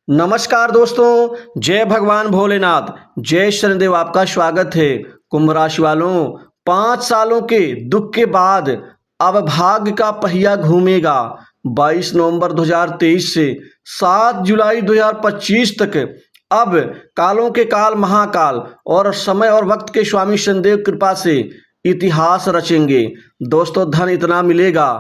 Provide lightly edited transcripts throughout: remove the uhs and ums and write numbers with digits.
नमस्कार दोस्तों, जय भगवान भोलेनाथ, जय शनिदेव। आपका स्वागत है। कुंभ राशि वालों, 5 सालों के दुख के बाद अब भाग्य का पहिया घूमेगा। 22 नवंबर 2023 से 7 जुलाई 2025 तक अब कालों के काल महाकाल और समय और वक्त के स्वामी शनिदेव कृपा से इतिहास रचेंगे। दोस्तों, धन इतना मिलेगा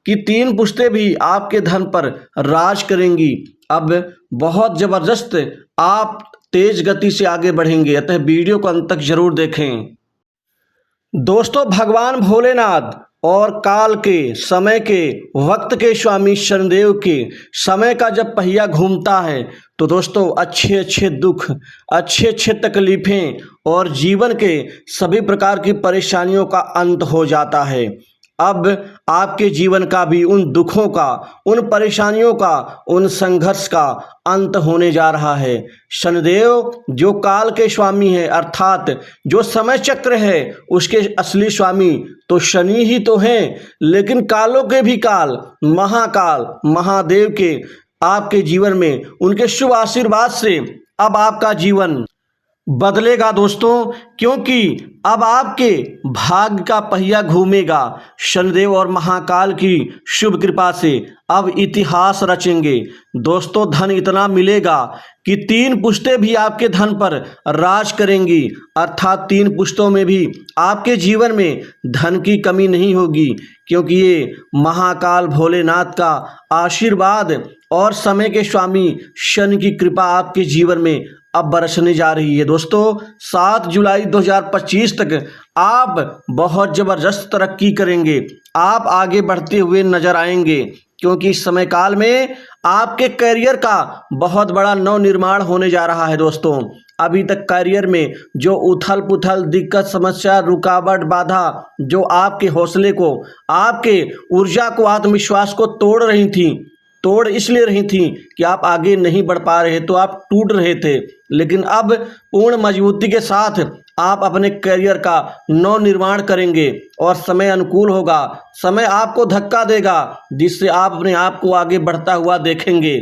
कि 3 पुश्तें भी आपके धन पर राज करेंगी। अब बहुत जबरदस्त आप तेज गति से आगे बढ़ेंगे, अतः वीडियो को अंत तक जरूर देखें। दोस्तों, भगवान भोलेनाथ और काल के समय के वक्त के स्वामी शनिदेव के समय का जब पहिया घूमता है तो दोस्तों अच्छे अच्छे दुख, अच्छे अच्छे तकलीफें और जीवन के सभी प्रकार की परेशानियों का अंत हो जाता है। अब आपके जीवन का भी उन दुखों का, उन परेशानियों का, उन संघर्ष का अंत होने जा रहा है। शनिदेव जो काल के स्वामी है, अर्थात जो समय चक्र है, उसके असली स्वामी तो शनि ही तो हैं, लेकिन कालों के भी काल महाकाल महादेव के आपके जीवन में उनके शुभ आशीर्वाद से अब आपका जीवन बदलेगा दोस्तों, क्योंकि अब आपके भाग्य का पहिया घूमेगा। शनिदेव और महाकाल की शुभ कृपा से अब इतिहास रचेंगे। दोस्तों, धन इतना मिलेगा कि 3 पुश्तें भी आपके धन पर राज करेंगी, अर्थात 3 पुश्तों में भी आपके जीवन में धन की कमी नहीं होगी, क्योंकि ये महाकाल भोलेनाथ का आशीर्वाद और समय के स्वामी शनि की कृपा आपके जीवन में अब बरसने जा रही है। दोस्तों, 7 जुलाई 2025 तक आप बहुत जबरदस्त तरक्की करेंगे, आप आगे बढ़ते हुए नजर आएंगे, क्योंकि इस समय काल में आपके करियर का बहुत बड़ा नवनिर्माण होने जा रहा है। दोस्तों, अभी तक करियर में जो उथल पुथल, दिक्कत, समस्या, रुकावट, बाधा जो आपके हौसले को, आपके ऊर्जा को, आत्मविश्वास को तोड़ इसलिए रही थी कि आप आगे नहीं बढ़ पा रहे, तो आप टूट रहे थे, लेकिन अब पूर्ण मजबूती के साथ आप अपने करियर का नव निर्माण करेंगे और समय अनुकूल होगा। समय आपको धक्का देगा, जिससे आप अपने आप को आगे बढ़ता हुआ देखेंगे।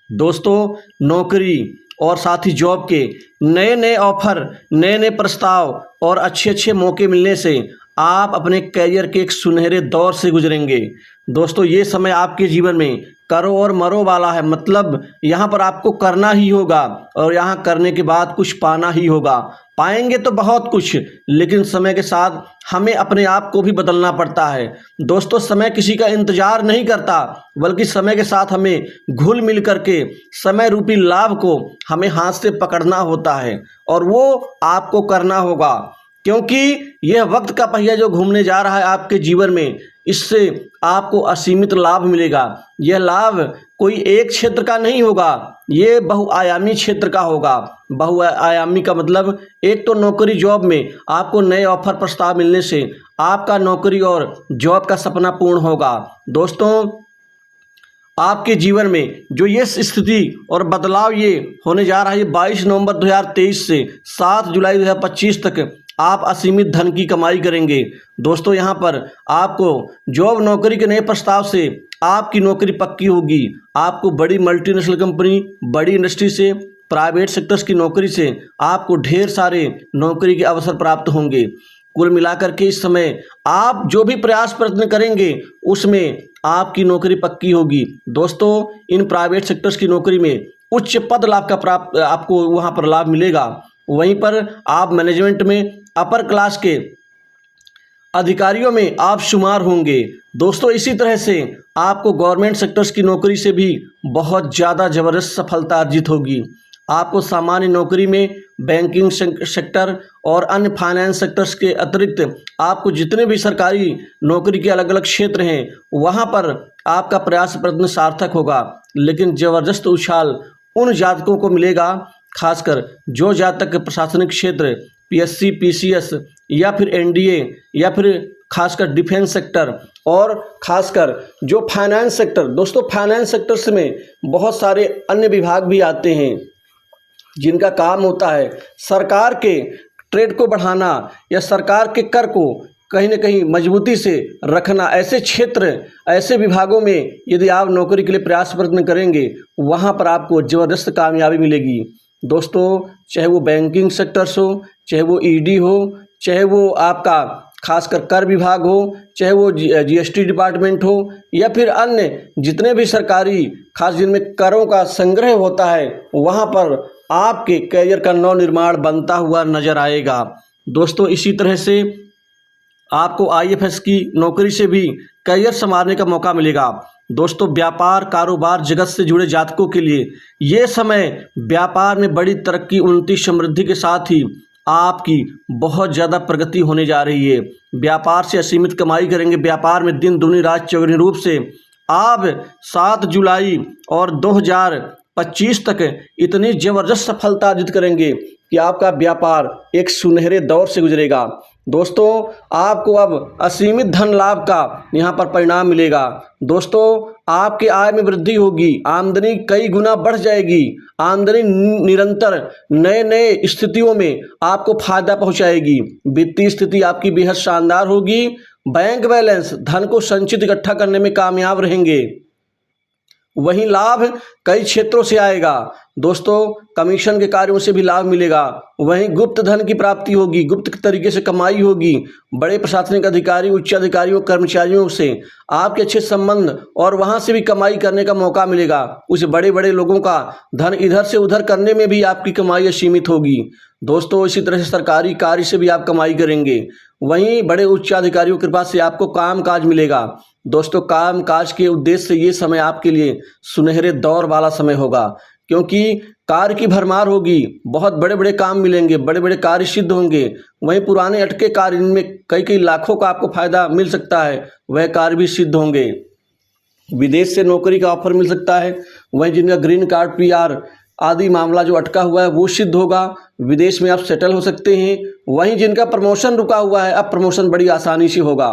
दोस्तों, नौकरी और साथ ही जॉब के नए नए ऑफर, नए नए प्रस्ताव और अच्छे अच्छे मौके मिलने से आप अपने करियर के एक सुनहरे दौर से गुजरेंगे। दोस्तों, ये समय आपके जीवन में करो और मरो वाला है, मतलब यहाँ पर आपको करना ही होगा और यहाँ करने के बाद कुछ पाना ही होगा। पाएंगे तो बहुत कुछ, लेकिन समय के साथ हमें अपने आप को भी बदलना पड़ता है। दोस्तों, समय किसी का इंतजार नहीं करता, बल्कि समय के साथ हमें घुल मिल करके समय रूपी लाभ को हमें हाथ से पकड़ना होता है और वो आपको करना होगा, क्योंकि यह वक्त का पहिया जो घूमने जा रहा है आपके जीवन में, इससे आपको असीमित लाभ मिलेगा। यह लाभ कोई एक क्षेत्र का नहीं होगा, ये बहुआयामी क्षेत्र का होगा। बहुआयामी का मतलब, एक तो नौकरी जॉब में आपको नए ऑफर प्रस्ताव मिलने से आपका नौकरी और जॉब का सपना पूर्ण होगा। दोस्तों, आपके जीवन में जो ये स्थिति और बदलाव ये होने जा रहा है, 22 नवंबर 2023 से 7 जुलाई 2025 तक आप असीमित धन की कमाई करेंगे। दोस्तों, यहाँ पर आपको जॉब नौकरी के नए प्रस्ताव से आपकी नौकरी पक्की होगी। आपको बड़ी मल्टीनेशनल कंपनी, बड़ी इंडस्ट्री से, प्राइवेट सेक्टर्स की नौकरी से आपको ढेर सारे नौकरी के अवसर प्राप्त होंगे। कुल मिलाकर के इस समय आप जो भी प्रयास प्रयत्न करेंगे उसमें आपकी नौकरी पक्की होगी। दोस्तों, इन प्राइवेट सेक्टर्स की नौकरी में उच्च पद लाभ का प्राप्त आपको वहाँ पर लाभ मिलेगा। वहीं पर आप मैनेजमेंट में अपर क्लास के अधिकारियों में आप शुमार होंगे। दोस्तों, इसी तरह से आपको गवर्नमेंट सेक्टर्स की नौकरी से भी बहुत ज़्यादा ज़बरदस्त सफलता अर्जित होगी। आपको सामान्य नौकरी में बैंकिंग सेक्टर और अन्य फाइनेंस सेक्टर्स के अतिरिक्त आपको जितने भी सरकारी नौकरी के अलग अलग क्षेत्र हैं, वहाँ पर आपका प्रयास प्रयत्न सार्थक होगा। लेकिन ज़बरदस्त उछाल उन जातकों को मिलेगा, खासकर जो जातक प्रशासनिक क्षेत्र, पीएससी, पीसीएस या फिर एनडीए या फिर खासकर डिफेंस सेक्टर और खासकर जो फाइनेंस सेक्टर। दोस्तों, फाइनेंस सेक्टर्स में बहुत सारे अन्य विभाग भी आते हैं, जिनका काम होता है सरकार के ट्रेड को बढ़ाना या सरकार के कर को कहीं न कहीं मजबूती से रखना। ऐसे क्षेत्र, ऐसे विभागों में यदि आप नौकरी के लिए प्रयास प्रयत्न करेंगे, वहाँ पर आपको ज़बरदस्त कामयाबी मिलेगी। दोस्तों, चाहे वो बैंकिंग सेक्टर्स हो, चाहे वो ईडी हो, चाहे वो आपका खासकर कर विभाग हो, चाहे वो जीएसटी डिपार्टमेंट हो, या फिर अन्य जितने भी सरकारी खास जिनमें करों का संग्रह होता है, वहाँ पर आपके करियर का नवनिर्माण बनता हुआ नजर आएगा। दोस्तों, इसी तरह से आपको आईएफएस की नौकरी से भी करियर संवारने का मौका मिलेगा। दोस्तों, व्यापार कारोबार जगत से जुड़े जातकों के लिए ये समय व्यापार में बड़ी तरक्की, उन्नति, समृद्धि के साथ ही आपकी बहुत ज़्यादा प्रगति होने जा रही है। व्यापार से असीमित कमाई करेंगे। व्यापार में दिन दुनी रात चौगुनी रूप से आप 7 जुलाई और 2025 तक इतनी ज़बरदस्त सफलता अर्जित करेंगे कि आपका व्यापार एक सुनहरे दौर से गुजरेगा। दोस्तों, आपको अब असीमित धन लाभ का यहाँ पर परिणाम मिलेगा। दोस्तों, आपके आय में वृद्धि होगी, आमदनी कई गुना बढ़ जाएगी। आमदनी निरंतर नए नए स्थितियों में आपको फायदा पहुँचाएगी। वित्तीय स्थिति आपकी बेहद शानदार होगी। बैंक बैलेंस, धन को संचित इकट्ठा करने में कामयाब रहेंगे। वहीं लाभ कई क्षेत्रों से आएगा। दोस्तों, कमीशन के कार्यों से भी लाभ मिलेगा। वहीं गुप्त धन की प्राप्ति होगी, गुप्त तरीके से कमाई होगी। बड़े प्रशासनिक अधिकारी, उच्च अधिकारियों, कर्मचारियों से आपके अच्छे संबंध और वहां से भी कमाई करने का मौका मिलेगा। उस बड़े बड़े लोगों का धन इधर से उधर करने में भी आपकी कमाई असीमित होगी। दोस्तों, इसी तरह से सरकारी कार्य से भी आप कमाई करेंगे। वहीं बड़े उच्च अधिकारियों के पास से आपको काम काज मिलेगा। दोस्तों, काम काज के उद्देश्य से ये समय आपके लिए सुनहरे दौर वाला समय होगा, क्योंकि कार्य की भरमार होगी। बहुत बड़े बड़े काम मिलेंगे, बड़े बड़े कार्य सिद्ध होंगे। वहीं पुराने अटके कार्य, इनमें कई कई लाखों का आपको फायदा मिल सकता है, वह कार्य भी सिद्ध होंगे। विदेश से नौकरी का ऑफर मिल सकता है। वहीं जिनका ग्रीन कार्ड, पीआर आदि मामला जो अटका हुआ है वो सिद्ध होगा। विदेश में आप सेटल हो सकते हैं। वहीं जिनका प्रमोशन रुका हुआ है, अब प्रमोशन बड़ी आसानी से होगा।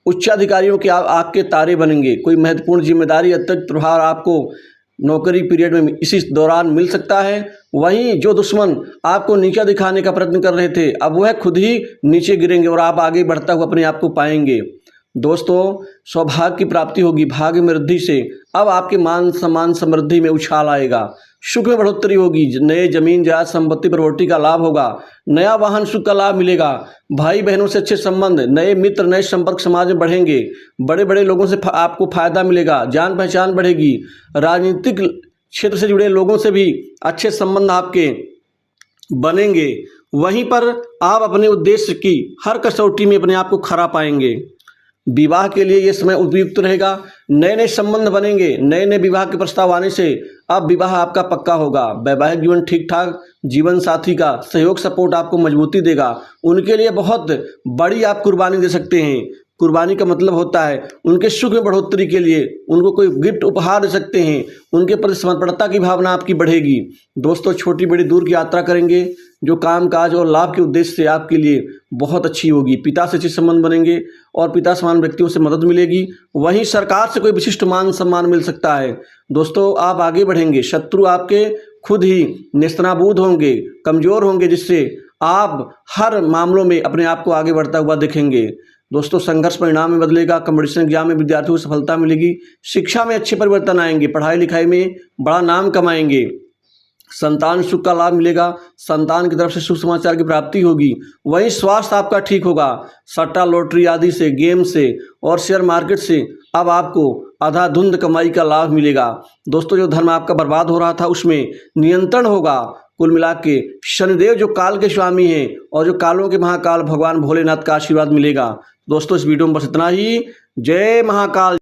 उच्च अधिकारियों के आपके तारे बनेंगे। कोई महत्वपूर्ण जिम्मेदारी, अतिरिक्त प्रभार आपको नौकरी पीरियड में इसी दौरान मिल सकता है। वहीं जो दुश्मन आपको नीचा दिखाने का प्रयत्न कर रहे थे, अब वह खुद ही नीचे गिरेंगे और आप आगे बढ़ता हुआ अपने आप को पाएंगे। दोस्तों, सौभाग्य की प्राप्ति होगी। भाग्य में वृद्धि से अब आपके मान सम्मान समृद्धि में उछाल आएगा। सुख में बढ़ोतरी होगी। नए जमीन जायदाद संपत्ति प्रॉपर्टी का लाभ होगा। नया वाहन सुख का लाभ मिलेगा। भाई बहनों से अच्छे संबंध, नए मित्र, नए संपर्क समाज में बढ़ेंगे। बड़े बड़े लोगों से आपको फायदा मिलेगा। जान पहचान बढ़ेगी। राजनीतिक क्षेत्र से जुड़े लोगों से भी अच्छे संबंध आपके बनेंगे। वहीं पर आप अपने उद्देश्य की हर कसौटी में अपने आप को खरा पाएंगे। विवाह के लिए ये समय उपयुक्त रहेगा। नए नए संबंध बनेंगे। नए नए विवाह के प्रस्ताव आने से अब विवाह आपका पक्का होगा। वैवाहिक जीवन ठीक ठाक। जीवन साथी का सहयोग, सपोर्ट आपको मजबूती देगा। उनके लिए बहुत बड़ी आप कुर्बानी दे सकते हैं। कुर्बानी का मतलब होता है उनके सुख में बढ़ोतरी के लिए उनको कोई गिफ्ट उपहार दे सकते हैं। उनके प्रति समर्पणता की भावना आपकी बढ़ेगी। दोस्तों, छोटी बड़ी दूर की यात्रा करेंगे, जो काम काज और लाभ के उद्देश्य से आपके लिए बहुत अच्छी होगी। पिता से अच्छे संबंध बनेंगे और पिता समान व्यक्तियों से मदद मिलेगी। वहीं सरकार से कोई विशिष्ट मान सम्मान मिल सकता है। दोस्तों, आप आगे बढ़ेंगे। शत्रु आपके खुद ही नेस्तनाबूद होंगे, कमजोर होंगे, जिससे आप हर मामलों में अपने आप को आगे बढ़ता हुआ देखेंगे। दोस्तों, संघर्ष परिणाम में बदलेगा। कंपटीशन एग्जाम में विद्यार्थियों को सफलता मिलेगी। शिक्षा में अच्छे परिवर्तन आएंगे। पढ़ाई लिखाई में बड़ा नाम कमाएंगे। संतान सुख का लाभ मिलेगा। संतान की तरफ से शुभ समाचार की प्राप्ति होगी। वहीं स्वास्थ्य आपका ठीक होगा। सट्टा लॉटरी आदि से, गेम से और शेयर मार्केट से अब आपको अंधाधुंध कमाई का लाभ मिलेगा। दोस्तों, जो धर्म आपका बर्बाद हो रहा था उसमें नियंत्रण होगा। कुल मिला के शनिदेव जो काल के स्वामी हैं और जो कालों के महाकाल भगवान भोलेनाथ का आशीर्वाद मिलेगा। दोस्तों, इस वीडियो में बस इतना ही। जय महाकाल।